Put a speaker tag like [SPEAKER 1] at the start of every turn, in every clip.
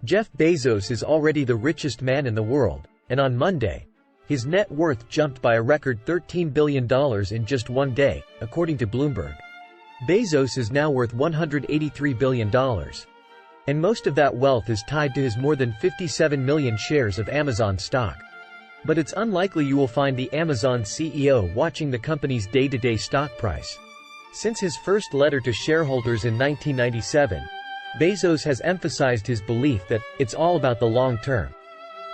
[SPEAKER 1] Jeff Bezos is already the richest man in the world, and on Monday, his net worth jumped by a record $13 billion in just one day, according to Bloomberg. Bezos is now worth $183 billion. And most of that wealth is tied to his more than 57 million shares of Amazon stock. But it's unlikely you will find the Amazon CEO watching the company's day-to-day stock price. Since his first letter to shareholders in 1997, Bezos has emphasized his belief that it's all about the long term.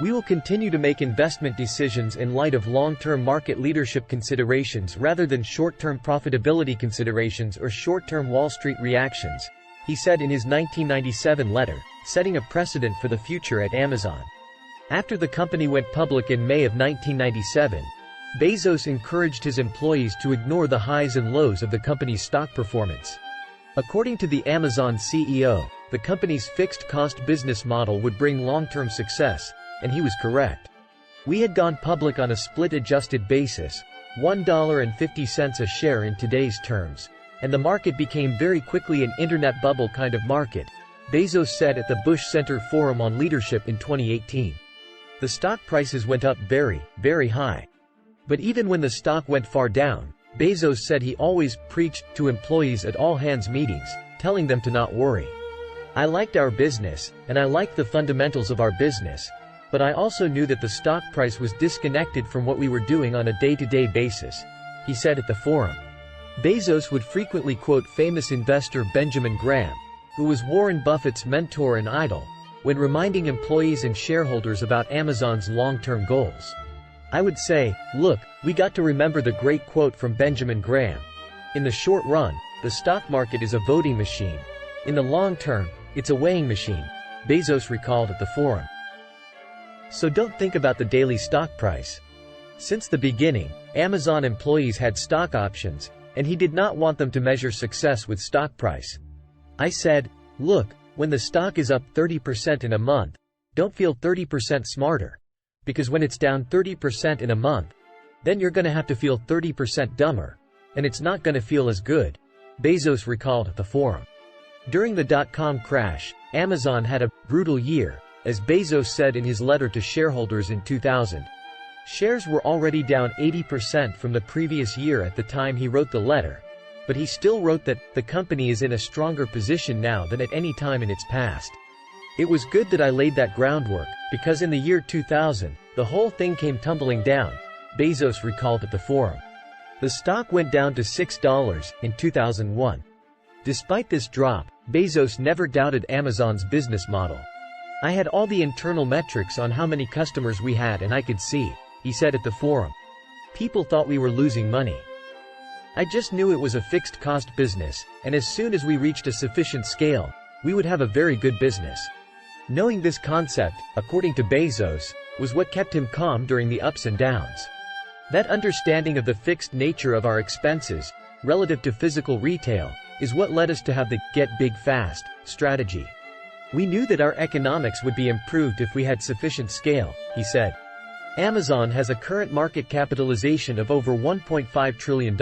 [SPEAKER 1] We will continue to make investment decisions in light of long-term market leadership considerations rather than short-term profitability considerations or short-term Wall Street reactions, he said in his 1997 letter, setting a precedent for the future at Amazon. After the company went public in May of 1997, Bezos encouraged his employees to ignore the highs and lows of the company's stock performance. According to the Amazon CEO, the company's fixed-cost business model would bring long-term success, and he was correct. We had gone public on a split-adjusted basis, $1.50 a share in today's terms, and the market became very quickly an internet bubble kind of market, Bezos said at the Bush Center Forum on Leadership in 2018. The stock prices went up very, very high. But even when the stock went far down, Bezos said he always preached to employees at all-hands meetings, telling them to not worry. I liked our business, and I liked the fundamentals of our business, but I also knew that the stock price was disconnected from what we were doing on a day-to-day basis, he said at the forum. Bezos would frequently quote famous investor Benjamin Graham, who was Warren Buffett's mentor and idol, when reminding employees and shareholders about Amazon's long-term goals. I would say, look, we got to remember the great quote from Benjamin Graham. In the short run, the stock market is a voting machine. In the long term, it's a weighing machine, Bezos recalled at the forum. So don't think about the daily stock price. Since the beginning, Amazon employees had stock options, and he did not want them to measure success with stock price. I said, look, when the stock is up 30% in a month, don't feel 30% smarter. Because when it's down 30% in a month, then you're gonna have to feel 30% dumber, and it's not gonna feel as good, Bezos recalled at the forum. During the dot-com crash, Amazon had a brutal year, as Bezos said in his letter to shareholders in 2000. Shares were already down 80% from the previous year at the time he wrote the letter, but he still wrote that the company is in a stronger position now than at any time in its past. It was good that I laid that groundwork, because in the year 2000, the whole thing came tumbling down, Bezos recalled at the forum. The stock went down to $6 in 2001. Despite this drop, Bezos never doubted Amazon's business model. I had all the internal metrics on how many customers we had and I could see, he said at the forum. People thought we were losing money. I just knew it was a fixed-cost business, and as soon as we reached a sufficient scale, we would have a very good business. Knowing this concept, according to Bezos, was what kept him calm during the ups and downs. That understanding of the fixed nature of our expenses, relative to physical retail, is what led us to have the "get big fast" strategy. We knew that our economics would be improved if we had sufficient scale, he said. Amazon has a current market capitalization of over $1.5 trillion.